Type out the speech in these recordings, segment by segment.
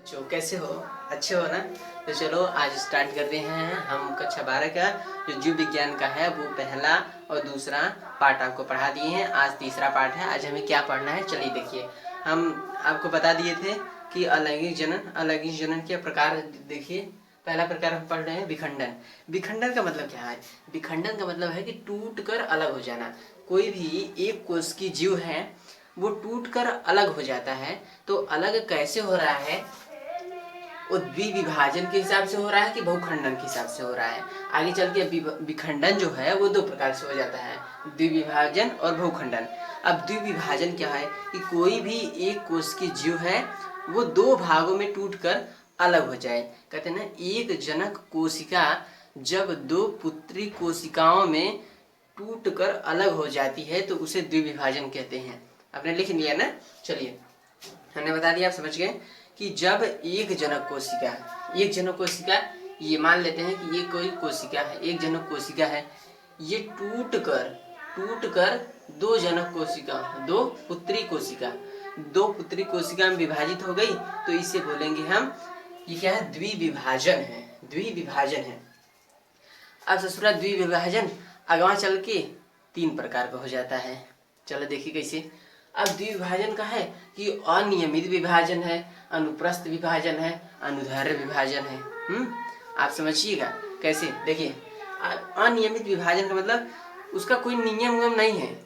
जो कैसे हो? अच्छे हो ना? तो चलो आज स्टार्ट करते हैं। हम कक्षा 12 का जो जीव विज्ञान का है वो पहला और दूसरा पार्ट आपको पढ़ा दिए हैं। आज तीसरा पार्ट है। आज हमें क्या पढ़ना है चलिए देखिए। हम आपको बता दिए थे कि अलैंगिक जनन के प्रकार देखिए। पहला प्रकार हम पढ़ रहे हैं विखंडन। विखंडन का मतलब क्या है? विखंडन का मतलब है कि टूट कर अलग हो जाना। कोई भी एक कोश की जीव है वो टूट कर अलग हो जाता है। तो अलग कैसे हो रहा है? वो द्विविभाजन के हिसाब से हो रहा है कि बहुखंडन के हिसाब से हो रहा है। आगे चल के विखंडन जो है वो दो प्रकार से हो जाता है, द्विविभाजन और बहुखंडन। अब द्विविभाजन क्या है कि कोई भी एक कोश की जीव है वो दो भागों में टूटकर अलग हो जाए। कहते हैं ना, एक जनक कोशिका जब दो पुत्री कोशिकाओं में टूटकर अलग हो जाती है तो उसे द्विविभाजन कहते हैं। आपने लिख लिया ना? चलिए हमने बता दिया, आप समझ गए कि जब एक जनक कोशिका ये मान लेते हैं कि ये कोई कोशिका है, एक जनक कोशिका है, ये टूट कर दो पुत्री कोशिका में विभाजित हो गई तो इसे बोलेंगे हम, ये क्या है? द्विविभाजन है। अब ससुरा द्विविभाजन अगवा चल के तीन प्रकार का हो जाता है। चलो देखिए कैसे। अब द्विविभाजन का है कि अनियमित विभाजन है, अनुप्रस्थ विभाजन है, अनुदैर्घ्य विभाजन है। आप समझिएगा कैसे। देखिए अनियमित विभाजन का मतलब उसका कोई नियम नहीं है।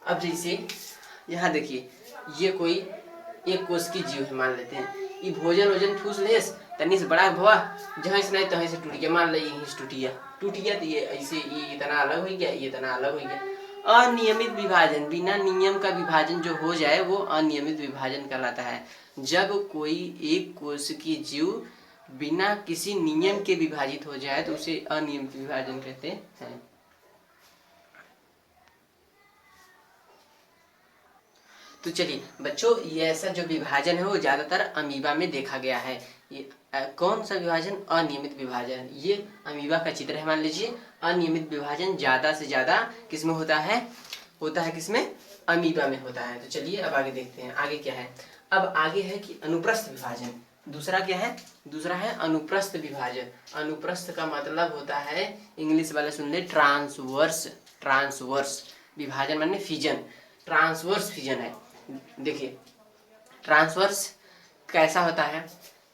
अब जैसे यहाँ देखिए, ये कोई एक कोश की जीव है मान लेते हैं, ये भोजन ठूस लेस तनी से बड़ा भवा जहाँ से नहीं तहाँ से टूट गया, मान लो यहीं से टूट गया तो ये ऐसे ये इतना अलग हो गया, ये इतना अलग हो गया। अनियमित विभाजन, बिना नियम का विभाजन जो हो जाए वो अनियमित विभाजन कहलाता है। जब कोई एक कोश की जीव बिना किसी नियम के विभाजित हो जाए तो उसे अनियमित विभाजन कहते हैं। तो चलिए बच्चों, ये ऐसा जो विभाजन है वो ज्यादातर अमीबा में देखा गया है। ये कौन सा विभाजन? अनियमित विभाजन। ये अमीबा का चित्र है मान लीजिए। अनियमित विभाजन ज्यादा से ज्यादा किसमें होता है? किसमें? अमीबा में होता है। तो चलिए अब आगे देखते हैं आगे क्या है। अब आगे है कि अनुप्रस्थ विभाजन। दूसरा क्या है? दूसरा है अनुप्रस्थ विभाजन। अनुप्रस्थ का मतलब होता है, इंग्लिश वाले सुन ले, ट्रांसवर्स विभाजन माने फिजन। ट्रांसवर्स फिजन है। देखिए ट्रांसवर्स कैसा होता है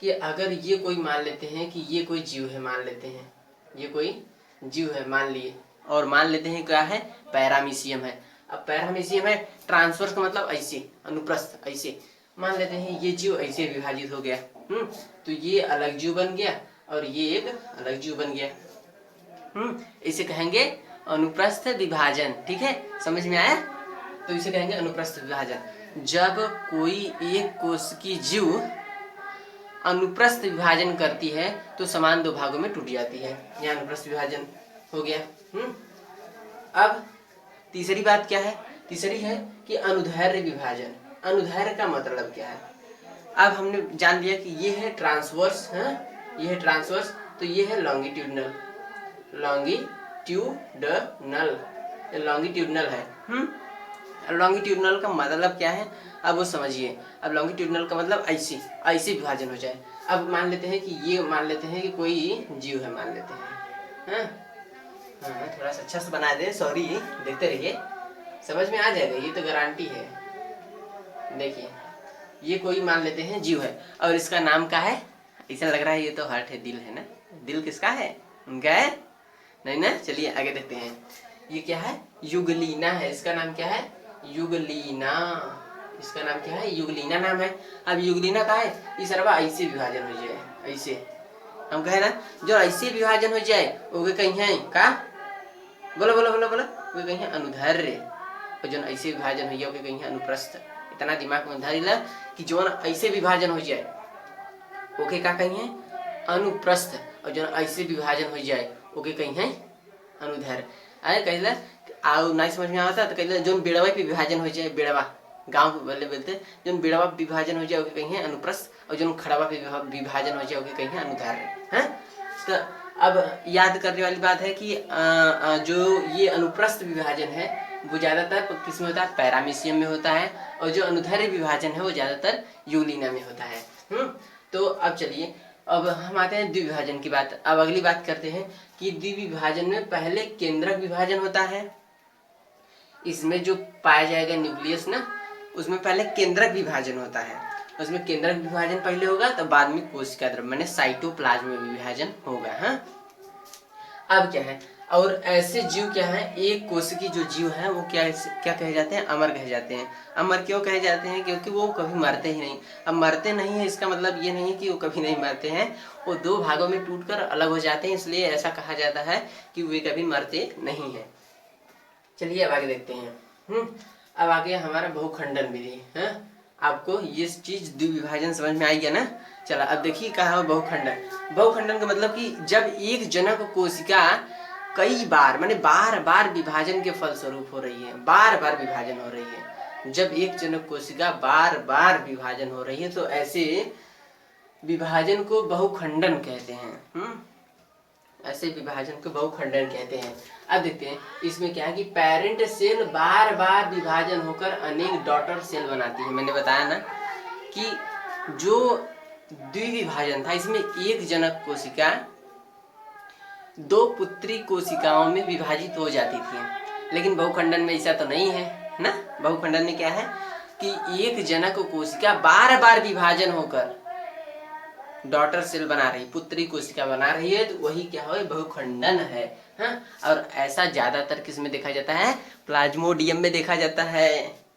कि अगर ये कोई मान लेते हैं कि ये कोई जीव है, मान लेते हैं ये कोई जीव है मान लिए, और मान लेते हैं क्या है? पैरामीशियम है। अब पैरामीशियम है, ट्रांसवर्स का मतलब ऐसे, अनुप्रस्थ ऐसे मान लेते हैं ये जीव ऐसे विभाजित हो गया। तो ये अलग जीव बन गया और ये एक अलग जीव बन गया। इसे कहेंगे अनुप्रस्थ विभाजन। ठीक है, समझ में आया? तो इसे कहेंगे अनुप्रस्थ विभाजन। जब कोई एक कोश की जीव अनुप्रस्थ विभाजन करती है तो समान दो भागों में टूट जाती है। यह अनुप्रस्थ विभाजन हो गया। अब तीसरी बात क्या है? तीसरी है कि अनुदैर्घ्य विभाजन। अनुदैर्घ्य का मतलब क्या है? अब हमने जान लिया कि ये है ट्रांसवर्स, ये है ट्रांसवर्स, तो ये है लॉन्गिट्यूडनल। लॉन्गिट्यूडनल है। लॉन्गिट्यूडनल का मतलब क्या है अब वो समझिए। अब लॉन्गिट्यूडनल का मतलब ऐसे विभाजन हो जाए। अब मान लेते हैं कि ये मान लेते हैं कि कोई जीव है मान लेते हैं। थोड़ा सा अच्छा से बना दे, सॉरी, देखते रहिए समझ में आ जाएगा, ये तो गारंटी है। देखिए ये कोई मान लेते हैं जीव है और इसका नाम क्या है? ऐसा लग रहा है ये तो हार्ट है, दिल है ना? दिल किसका है? उनका है नहीं ना? चलिए आगे देखते हैं। ये क्या है? युगलीना है। इसका नाम क्या है? युगलीना। इसका नाम क्या है? युगलीना नाम है। अब युगलीना का है, इस सरवा ऐसे विभाजन हो जाए, ऐसे हम कहे ना, जो ऐसे विभाजन हो जाए वो कहीं है का? बोलो बोलो बोलो बोलो। वो कहीं है अनुदैर्घ्य, और जो ऐसे विभाजन हो जाए कहीं है अनुप्रस्थ। इतना दिमाग में धर ला कि जो ऐसे विभाजन हो जाए ओके का कहीं है? अनुप्रस्थ, और जो ऐसे विभाजन हो जाए ओके कहीं है? अनुदैर्घ्य। अरे कहला आओ नहीं समझ में आता तो कहला जो बेड़वा पे विभाजन हो जाए, बेड़वा गांव वाले बोलते, जो बेड़वा विभाजन हो जाए कहीं है अनुप्रस्थ, और जो खड़वा पे विभाजन हो जाए कहीं है अनुदैर्घ्य। तो अब याद करने वाली बात है कि जो ये अनुप्रस्थ विभाजन है वो ज्यादातर किसमें होता है? पैरामीशियम में होता है, और जो अनुदैर्घ्य विभाजन है वो ज्यादातर यूलिना में होता है। तो अब चलिए, अब हम आते हैं द्विविभाजन की बात। अब अगली बात करते हैं कि द्विविभाजन में पहले केंद्रक विभाजन होता है। इसमें जो पाया जाएगा न्यूक्लियस ना, उसमें पहले केंद्रक विभाजन होता है। उसमें केंद्रक विभाजन पहले होगा, तब बाद में कोशिका द्रव्य माने साइटोप्लाज्म विभाजन होगा। हाँ, अब क्या है, और ऐसे जीव क्या है, एक कोशिकी जो जीव है वो क्या क्या कहे जाते हैं, अमर कहे जाते हैं। अमर क्यों कहे जाते हैं, क्योंकि वो कभी मरते ही नहीं। अब मरते नहीं है इसका मतलब ये नहीं कि वो कभी नहीं मरते हैं, वो दो भागों में टूटकर अलग हो जाते हैं, इसलिए ऐसा कहा जाता है कि वे कभी मरते नहीं है। चलिए अब आगे देखते हैं। अब आगे हमारा बहुखंडन विधि है। आपको ये चीज द्विविभाजन समझ में आई है ना। चला अब देखिए कहा है बहुखंडन। बहुखंडन का मतलब कि जब एक जनक कोशिका कई बार माने बार बार विभाजन के फलस्वरूप हो रही है, बार बार विभाजन हो रही है। जब एक जनक कोशिका बार बार विभाजन हो रही है तो ऐसे विभाजन को बहुखंडन कहते हैं। ऐसे विभाजन को बहुखंडन कहते हैं। अब देखते हैं इसमें क्या है कि पेरेंट सेल बार बार विभाजन होकर अनेक डॉटर सेल बनाती है। मैंने बताया ना कि जो द्विविभाजन था इसमें एक जनक कोशिका दो पुत्री कोशिकाओं में विभाजित हो जाती थी, लेकिन बहुखंडन में ऐसा तो नहीं है ना। बहुखंडन में क्या है कि एक जनक कोशिका बार बार विभाजन होकर डॉटर सेल बना रही, पुत्री कोशिका बना रही है, तो वही क्या है, बहुखंडन है। हाँ, और ऐसा ज्यादातर किस में देखा जाता है, प्लाज्मोडियम में देखा जाता है।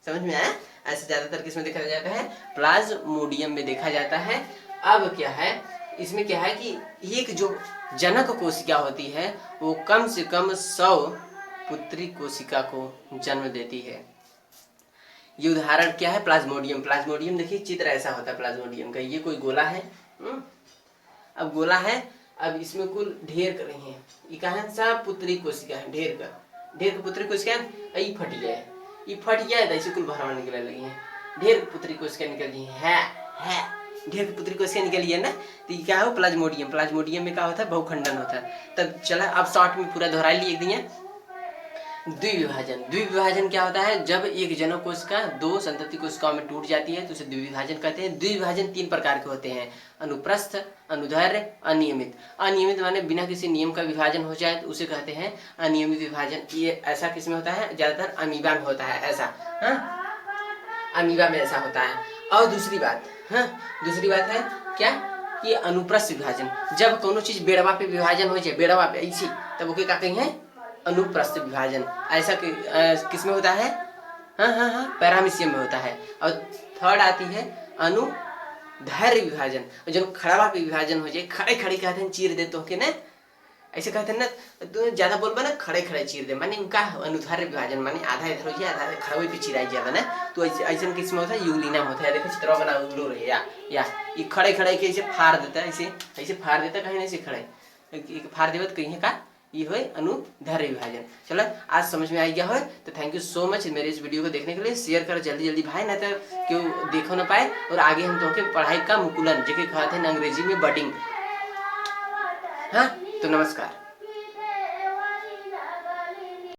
समझ में आया, ऐसा ज्यादातर किस में देखा जाता है, प्लाज्मोडियम में देखा जाता है। अब क्या है, इसमें क्या है कि एक जो जनक कोशिका होती है वो कम से कम 100 पुत्री कोशिका को जन्म देती है। ये उदाहरण क्या है, प्लाज्मोडियम। प्लाज्मोडियम देखिए चित्र ऐसा होता है प्लाज्मोडियम का। ये कोई गोला है, अब गोला है, अब इसमें कुल ढेर कर रही है, ये कहा है सब पुत्री कोशिका है, ढेर का पुत्री कोशिका है, ये फट गया है, ये फट गया है तो ऐसे कुल भरवा निकलने लगी है, ढेर पुत्री कोशिका निकल गई है, ढेर पुत्री कोशिका निकली है ना। तो ये क्या है, प्लाज्मोडियम। प्लाज्मोडियम में क्या होता है, बहुखंडन होता है। तब चला अब शॉर्ट में पूरा दोहरा लिए दिए। द्विविभाजन। द्विविभाजन क्या होता है, जब एक जनक कोशिका दो संतति कोशिकाओं में टूट जाती है तो उसे द्विविभाजन कहते हैं। द्विविभाजन 3 प्रकार के होते हैं, अनुप्रस्थ, अनुदैर्घ्य, अनियमित। अनियमित माने बिना किसी नियम का विभाजन हो जाए तो उसे कहते हैं अनियमित विभाजन। ये ऐसा किसमें होता है, ज्यादातर अमीबा में होता है ऐसा। अमीबा में ऐसा होता है। और दूसरी बात है क्या कि अनुप्रस्थ विभाजन। जब कोनो चीज बेड़वा पे विभाजन हो जाए, बेड़वा पे ऐसी, तब वो क्या कहीं है, अनुप्रस्थ विभाजन। ऐसा किसमें होता है, पैरामीशियम में होता है। और थर्ड आती है अनुदैर्घ्य विभाजन। जब खड़ावा पे विभाजन हो जाए, खड़े खड़े कहते हैं चीर दे तो के ना, ऐसे कहते हैं ना, तो ज्यादा बोलबा ना खड़े खड़े चीर दे, माने उनका अनुदैर्घ्य विभाजन माने आधा इधर हो जाए, आधा खड़े पे चिराई ज्यादा ना। तो ऐसा किसमें होता है, यूलिना में होता है। देखो चित्र बना उगलो रहे या ये खड़े खड़े के ऐसे फाड़ देता है, ऐसे फाड़ देता, कहीं नहीं से खड़े फाड़ देवे तो कहीं का ये है अनुदैर्घ्य विभाजन। चलो आज समझ में आ गया हो तो थैंक यू सो मच मेरे इस वीडियो को देखने के लिए। शेयर करो जल्दी जल्दी भाई, ना तो क्यों देखो ना पाए। और आगे हम तो पढ़ाई का मुकुलन जो कहते हैं अंग्रेजी में बडिंग। हाँ तो नमस्कार।